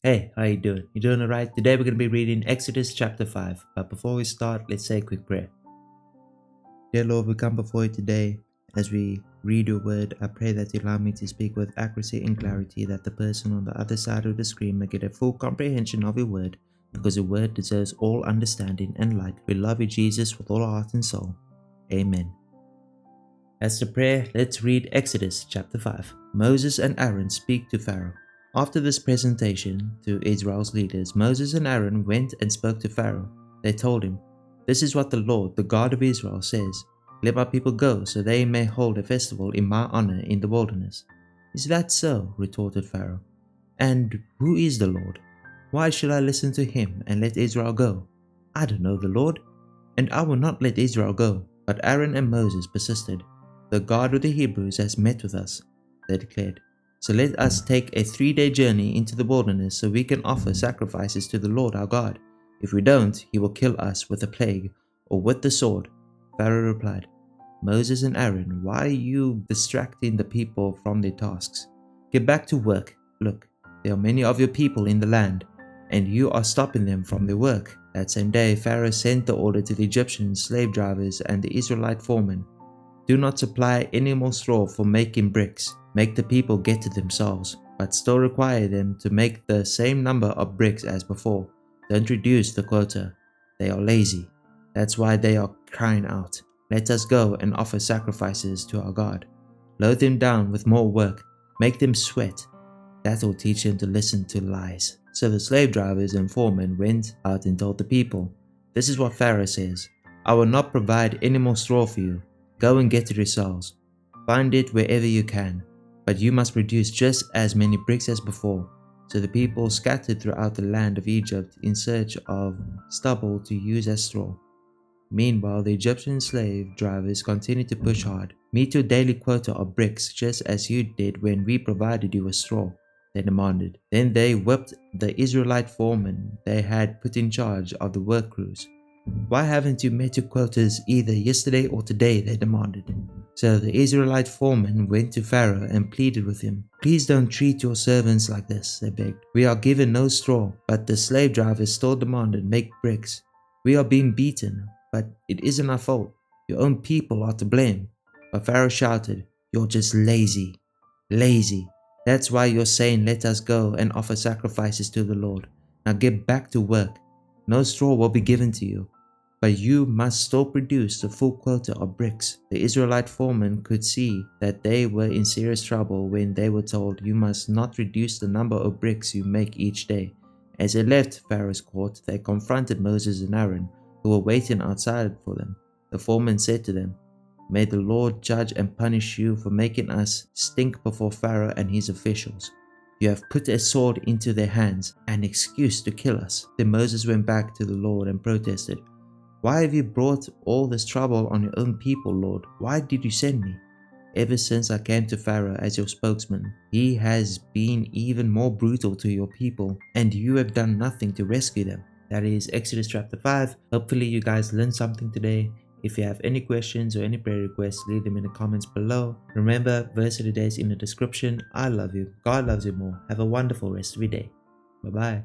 Hey, how you doing? You doing alright? Today we're going to be reading Exodus chapter 5. But before we start, let's say a quick prayer. Dear Lord, we come before you today as we read your word. I pray that you allow me to speak with accuracy and clarity, that the person on the other side of the screen may get a full comprehension of your word, because your word deserves all understanding and light. We love you, Jesus, with all our heart and soul. Amen. As the prayer, let's read Exodus chapter 5. Moses and Aaron speak to Pharaoh. After this presentation to Israel's leaders, Moses and Aaron went and spoke to Pharaoh. They told him, "This is what the Lord, the God of Israel, says. Let my people go, so they may hold a festival in my honor in the wilderness." "Is that so?" retorted Pharaoh. "And who is the Lord? Why should I listen to him and let Israel go? I don't know the Lord, and I will not let Israel go." But Aaron and Moses persisted. "The God of the Hebrews has met with us," they declared. "So let us take a 3-day journey into the wilderness so we can offer sacrifices to the Lord our God. If we don't, he will kill us with a plague or with the sword." Pharaoh replied, "Moses and Aaron, why are you distracting the people from their tasks? Get back to work. Look, there are many of your people in the land, and you are stopping them from their work." That same day, Pharaoh sent the order to the Egyptian slave drivers and the Israelite foremen, "Do not supply any more straw for making bricks. Make the people get to themselves, but still require them to make the same number of bricks as before. Don't reduce the quota. They are lazy. That's why they are crying out, 'Let us go and offer sacrifices to our God.' Load them down with more work. Make them sweat. That will teach them to listen to lies." So the slave drivers and foremen went out and told the people, "This is what Pharaoh says. I will not provide any more straw for you. Go and get it yourselves. Find it wherever you can, but you must produce just as many bricks as before." So the people scattered throughout the land of Egypt in search of stubble to use as straw. Meanwhile, the Egyptian slave drivers continued to push hard. "Meet your daily quota of bricks just as you did when we provided you with straw," they demanded. Then they whipped the Israelite foremen they had put in charge of the work crews. "Why haven't you met your quotas either yesterday or today?" they demanded. So the Israelite foreman went to Pharaoh and pleaded with him. "Please don't treat your servants like this," they begged. "We are given no straw, but the slave drivers still demanded make bricks. We are being beaten, but it isn't our fault. Your own people are to blame." But Pharaoh shouted, "You're just lazy. Lazy. That's why you're saying let us go and offer sacrifices to the Lord. Now get back to work. No straw will be given to you, but you must still produce the full quota of bricks." The Israelite foremen could see that they were in serious trouble when they were told, "You must not reduce the number of bricks you make each day." As they left Pharaoh's court, they confronted Moses and Aaron, who were waiting outside for them. The foreman said to them, "May the Lord judge and punish you for making us stink before Pharaoh and his officials. You have put a sword into their hands, an excuse to kill us." Then Moses went back to the Lord and protested, "Why have you brought all this trouble on your own people, Lord? Why did you send me? Ever since I came to Pharaoh as your spokesman, he has been even more brutal to your people, and you have done nothing to rescue them." That is Exodus chapter 5. Hopefully you guys learned something today. If you have any questions or any prayer requests, leave them in the comments below. Remember, verse of the day is in the description. I love you. God loves you more. Have a wonderful rest of your day. Bye-bye.